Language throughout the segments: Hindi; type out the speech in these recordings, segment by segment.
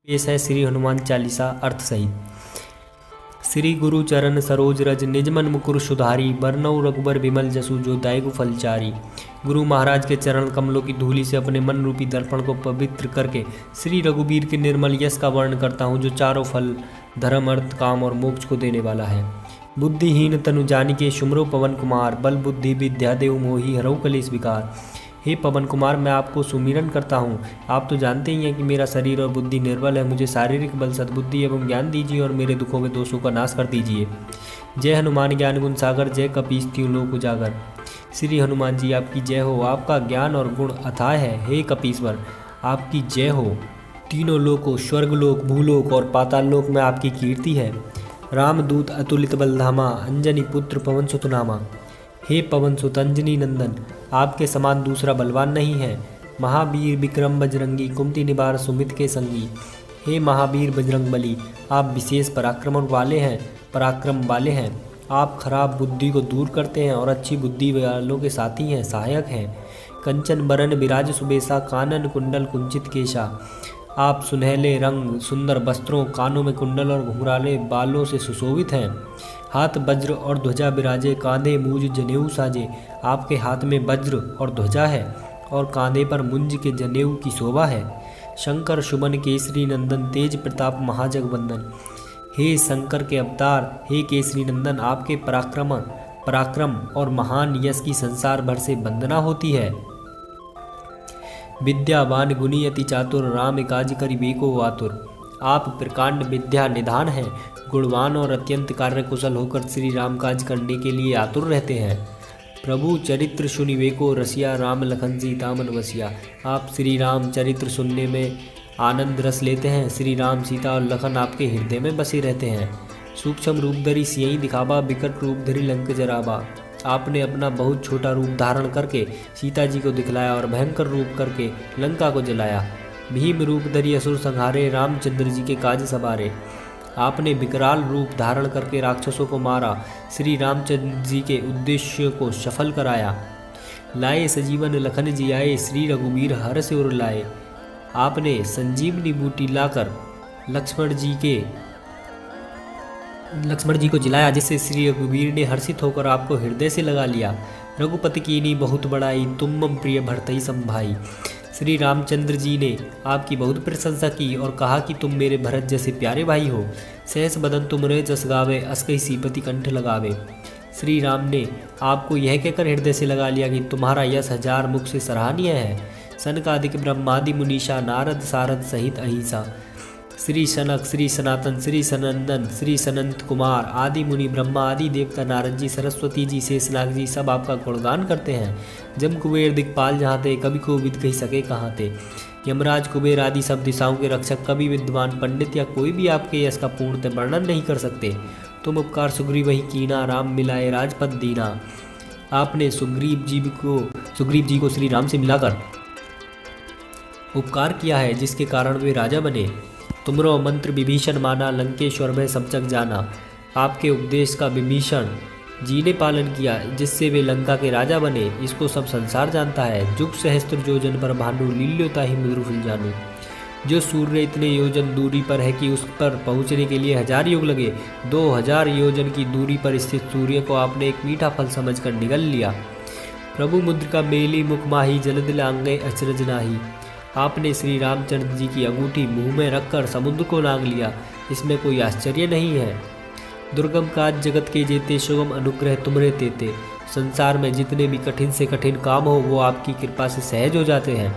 पेश है श्री हनुमान चालीसा अर्थ सहित। श्री गुरु चरण सरोज रज निज मन मुकुर सुधारी, बरनउँ रघुबर विमल जसु जो दायकु फलचारी। गुरु महाराज के चरण कमलों की धूलि से अपने मन रूपी दर्पण को पवित्र करके श्री रघुबीर के निर्मल यश का वर्णन करता हूँ, जो चारों फल धर्म अर्थ काम और मोक्ष को देने वाला है। बुद्धिहीन तनु जानिके सुमरो पवन कुमार, बल बुद्धि विद्या देव मोहि हरऊ कलेश विकार। हे पवन कुमार, मैं आपको सुमिरन करता हूँ। आप तो जानते ही हैं कि मेरा शरीर और बुद्धि निर्बल है। मुझे शारीरिक बल सद्बुद्धि एवं ज्ञान दीजिए और मेरे दुखों में दोषों का नाश कर दीजिए। जय हनुमान ज्ञान गुण सागर, जय कपीस तीनों लोक उजागर। श्री हनुमान जी आपकी जय हो, आपका ज्ञान और गुण अथाह है। हे कपीश्वर आपकी जय हो। तीनों लोकों स्वर्गलोक भूलोक और पाताल लोक में आपकी कीर्ति है। रामदूत अतुलित बलधामा, अंजनी पुत्र पवन सुत नामा। हे पवन सुत अंजनी नंदन, आपके समान दूसरा बलवान नहीं है। महावीर विक्रम बजरंगी, कुमति निवार सुमित के संगी। हे महावीर बजरंग बली, आप विशेष पराक्रम वाले हैं। आप खराब बुद्धि को दूर करते हैं और अच्छी बुद्धि वालों के साथी हैं, सहायक हैं। कंचन बरन विराज सुबेसा, कानन कुंडल कुंचित केशा। आप सुनहले रंग सुंदर वस्त्रों, कानों में कुंडल और घुंघराले बालों से सुशोभित हैं। हाथ वज्र और ध्वजा विराजे, कांधे मूज जनेऊ साजे। आपके हाथ में वज्र और ध्वजा है और कांधे पर मुंज के जनेऊ की शोभा है। शंकर शुभन केसरी नंदन, तेज प्रताप महाजगवंदन। हे शंकर के अवतार, हे केसरी नंदन, आपके पराक्रम और महान यश की संसार भर से वंदना होती है। विद्यावान गुणी अति चातुर, राम काज करिबेको आतुर। आप प्रकांड विद्या निधान हैं, गुणवान और अत्यंत कार्यकुशल होकर श्री राम काज करने के लिए आतुर रहते हैं। प्रभु चरित्र सुनिवेको रसिया, राम लखन सीता मन वसिया। आप श्री राम चरित्र सुनने में आनंद रस लेते हैं। श्री राम सीता और लखन आपके हृदय में बसे रहते हैं। सूक्ष्म रूप धरी सियई दिखावा, विकट रूप धरी लंक जरावा। आपने अपना बहुत छोटा रूप धारण करके सीता जी को दिखलाया और भयंकर रूप करके लंका को जलाया। भीम रूप धरी असुर संहारे, रामचंद्र जी के काज सवारे। आपने विकराल रूप धारण करके राक्षसों को मारा, श्री रामचंद्र जी के उद्देश्य को सफल कराया। लाए सजीवन लखन जी आए, श्री रघुवीर हर से उर लाए। आपने संजीवनी बूटी लाकर लक्ष्मण जी को जिलाया, जिससे श्री रघुवीर ने हर्षित होकर आपको हृदय से लगा लिया। रघुपति कीनी बहुत बड़ाई, तुम मम प्रिय भरतहि सम भाई। श्री रामचंद्र जी ने आपकी बहुत प्रशंसा की और कहा कि तुम मेरे भरत जैसे प्यारे भाई हो। सहस बदन तुमरे जस गावे, अस कहि सीपति कंठ लगावे। श्री राम ने आपको यह कहकर हृदय से लगा लिया कि तुम्हारा यश हजार मुख से सराहनीय है। सनकादिक ब्रह्मादि मुनीषा, नारद सारद सहित अहिंसा। श्री सनक, श्री सनातन, श्री सनंदन, श्री सनंत कुमार आदि मुनि, ब्रह्मा आदि देवता, नारद जी, सरस्वती जी, शेषनाग जी सब आपका गुणगान करते हैं। जम कुबेर दिक्पाल जहाँ थे, कभी को विद कही सके कहाँ थे। यमराज कुबेर आदि सब दिशाओं के रक्षक, कवि विद्वान पंडित या कोई भी आपके यश का पूर्णतः वर्णन नहीं कर सकते। तुम उपकार सुग्रीव वही कीना, राम मिलाए राजपद दीना। आपने सुग्रीव जी को श्री राम से मिलाकर उपकार किया है, जिसके कारण वे राजा बने। तुमरो मंत्र विभीषण माना, लंकेश्वर में सब जग जाना। आपके उपदेश का विभीषण जी ने पालन किया, जिससे वे लंका के राजा बने। इसको सब संसार जानता है। जुग सहस्त्र योजन पर भानु, लील्योता ही मधुर जानू। जो सूर्य इतने योजन दूरी पर है कि उस पर पहुंचने के लिए 1000 युग लगे, 2000 योजन की दूरी पर स्थित सूर्य को आपने एक मीठा फल समझकर निगल लिया। प्रभु मुद्रिका मेली मुख माही, जलदिल आंगे अचरज नाही। आपने श्री रामचंद्र जी की अंगूठी मुंह में रखकर समुद्र को लांग लिया, इसमें कोई आश्चर्य नहीं है। दुर्गम काज जगत के जेते, सुगम अनुग्रह तुमरे तेते। संसार में जितने भी कठिन से कठिन काम हो, वो आपकी कृपा से सहज हो जाते हैं।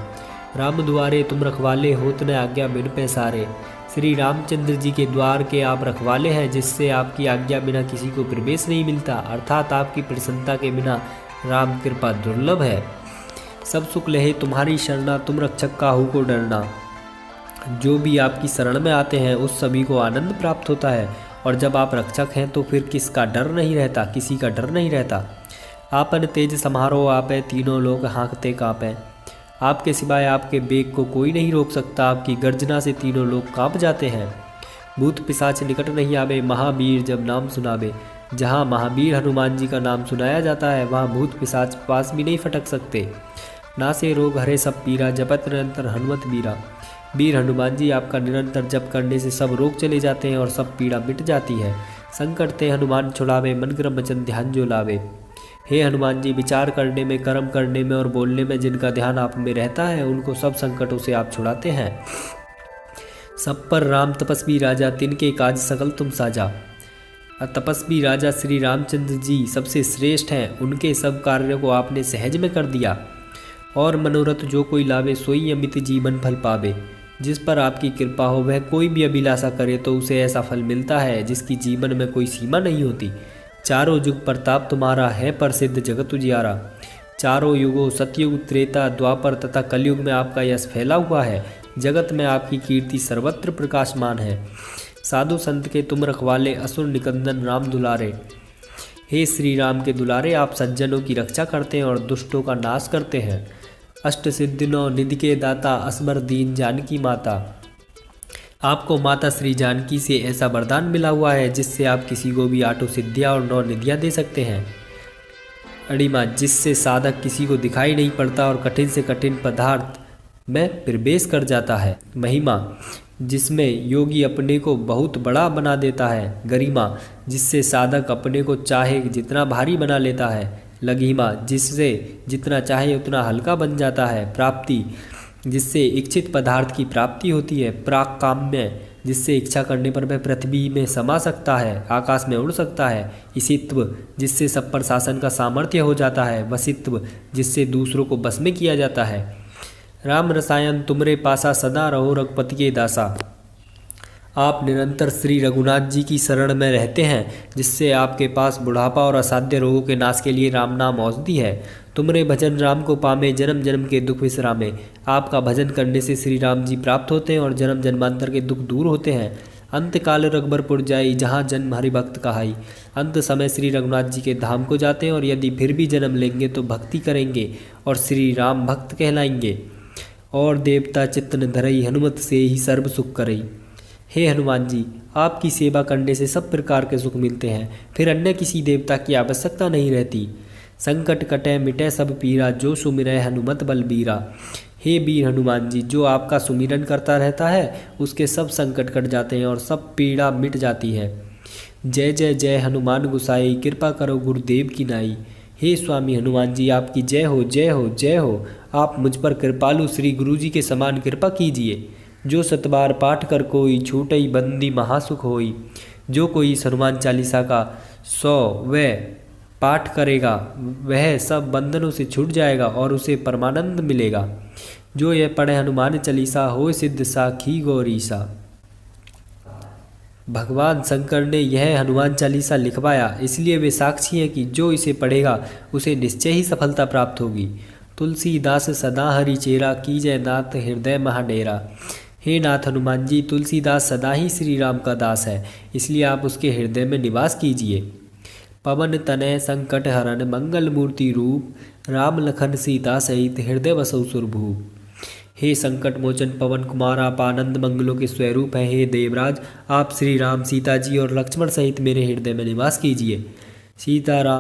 राम द्वारे तुम रखवाले, होत न आज्ञा बिन पैसारे। श्री रामचंद्र जी के द्वार के आप रखवाले हैं, जिससे आपकी आज्ञा बिना किसी को प्रवेश नहीं मिलता, अर्थात आपकी प्रसन्नता के बिना राम कृपा दुर्लभ है। सब सुख लहे तुम्हारी शरणा, तुम रक्षक काहू को डरना। जो भी आपकी शरण में आते हैं उस सभी को आनंद प्राप्त होता है, और जब आप रक्षक हैं तो फिर किसी का डर नहीं रहता। आपन तेज समारोह आपे, तीनों लोग हाँकते काँपे। आपके सिवाय आपके बेग को कोई नहीं रोक सकता। आपकी गर्जना से तीनों लोग काँप जाते हैं। भूत पिशाच निकट नहीं आवे, महावीर जब नाम सुनावे। जहाँ महावीर हनुमान जी का नाम सुनाया जाता है, वहाँ भूत पिशाच पास भी नहीं फटक सकते। नासे रोग हरे सब पीरा, जपत निरंतर हनुमत बीरा। वीर हनुमान जी, आपका निरंतर जप करने से सब रोग चले जाते हैं और सब पीड़ा मिट जाती है। संकट ते हनुमान छुड़ावे, मन क्रम वचन ध्यान जो लावे। हे हनुमान जी, विचार करने में, कर्म करने में और बोलने में जिनका ध्यान आप में रहता है, उनको सब संकटों से आप छुड़ाते हैं। सब पर राम तपस्वी राजा, तिनके काज सकल तुम साजा। तपस्वी राजा श्री रामचंद्र जी सबसे श्रेष्ठ हैं, उनके सब कार्यों को आपने सहज में कर दिया। और मनोरथ जो कोई लावे, सोई अमित जीवन फल पावे। जिस पर आपकी कृपा हो वह कोई भी अभिलाषा करे तो उसे ऐसा फल मिलता है जिसकी जीवन में कोई सीमा नहीं होती। चारों युग प्रताप तुम्हारा है प्रसिद्ध जगत उजियारा। चारों युगों सतयुग, त्रेता, द्वापर तथा कलयुग में आपका यश फैला हुआ है। जगत में आपकी कीर्ति सर्वत्र प्रकाशमान है। साधु संत के तुम रखवाले, असुर निकंदन राम दुलारे। हे श्री राम के दुलारे, आप सज्जनों की रक्षा करते हैं और दुष्टों का नाश करते हैं। अष्ट सिद्धिनौ निधि के दाता, असबर दीन जानकी माता। आपको माता श्री जानकी से ऐसा वरदान मिला हुआ है जिससे आप किसी को भी 8 सिद्धियाँ और 9 निधियाँ दे सकते हैं। अड़िमा, जिससे साधक किसी को दिखाई नहीं पड़ता और कठिन से कठिन पदार्थ में प्रवेश कर जाता है। महिमा, जिसमें योगी अपने को बहुत बड़ा बना देता है। गरिमा, जिससे साधक अपने को चाहे जितना भारी बना लेता है। लघिमा, जिससे जितना चाहे उतना हल्का बन जाता है। प्राप्ति, जिससे इच्छित पदार्थ की प्राप्ति होती है। प्राक काम्य, जिससे इच्छा करने पर वह पृथ्वी में समा सकता है, आकाश में उड़ सकता है। इसित्व, जिससे सब पर शासन का सामर्थ्य हो जाता है। वसित्व, जिससे दूसरों को बस में किया जाता है। राम रसायन तुमरे पासा, सदा रहो रघुपति के दासा। आप निरंतर श्री रघुनाथ जी की शरण में रहते हैं, जिससे आपके पास बुढ़ापा और असाध्य रोगों के नाश के लिए राम नाम औषधि है। तुमरे भजन राम को पामे, जन्म जन्म के दुख विश्रामे। आपका भजन करने से श्री राम जी प्राप्त होते हैं और जन्म जन्मांतर के दुख दूर होते हैं। अंत काल रघुबरपुर जाई, जहाँ जन्म हरि भक्त कहाई। अंत समय श्री रघुनाथ जी के धाम को जाते हैं और यदि फिर भी जन्म लेंगे तो भक्ति करेंगे और श्री राम भक्त कहलाएंगे। और देवता चित्त न धरई, हनुमत से ही सर्व सुख करई। हे हनुमान जी, आपकी सेवा करने से सब प्रकार के सुख मिलते हैं, फिर अन्य किसी देवता की आवश्यकता नहीं रहती। संकट कटे मिटे सब पीरा, जो सुमिरै हनुमत बलबीरा। हे वीर हनुमान जी, जो आपका सुमिरन करता रहता है उसके सब संकट कट जाते हैं और सब पीड़ा मिट जाती है। जय जय जय हनुमान गुसाई, कृपा करो गुरुदेव की नाई। हे स्वामी हनुमान जी, आपकी जय हो जय हो जय हो। आप मुझ पर कृपालु श्री गुरु जी के समान कृपा कीजिए। जो सतबार पाठ कर कोई, छूटई बंदी महासुख होई। जो कोई इस हनुमान चालीसा का 100वें पाठ करेगा वह सब बंधनों से छूट जाएगा और उसे परमानंद मिलेगा। जो यह पढ़े हनुमान चालीसा, हो सिद्ध साखी गौरीसा। भगवान शंकर ने यह हनुमान चालीसा लिखवाया, इसलिए वे साक्षी हैं कि जो इसे पढ़ेगा उसे निश्चय ही सफलता प्राप्त होगी। तुलसीदास सदा हरि चेरा, कीजय नाथ हृदय महाडेरा। हे नाथ हनुमान जी, तुलसीदास सदा ही श्री राम का दास है, इसलिए आप उसके हृदय में निवास कीजिए। पवन तनय संकट हरन, मंगल मूर्ति रूप। राम लखन सीता सहित, हृदय बसौ सुरभूप। हे संकट मोचन पवन कुमार, आप आनंद मंगलों के स्वरूप हैं। हे देवराज, आप श्री राम, सीता जी और लक्ष्मण सहित मेरे हृदय में निवास कीजिए। सीताराम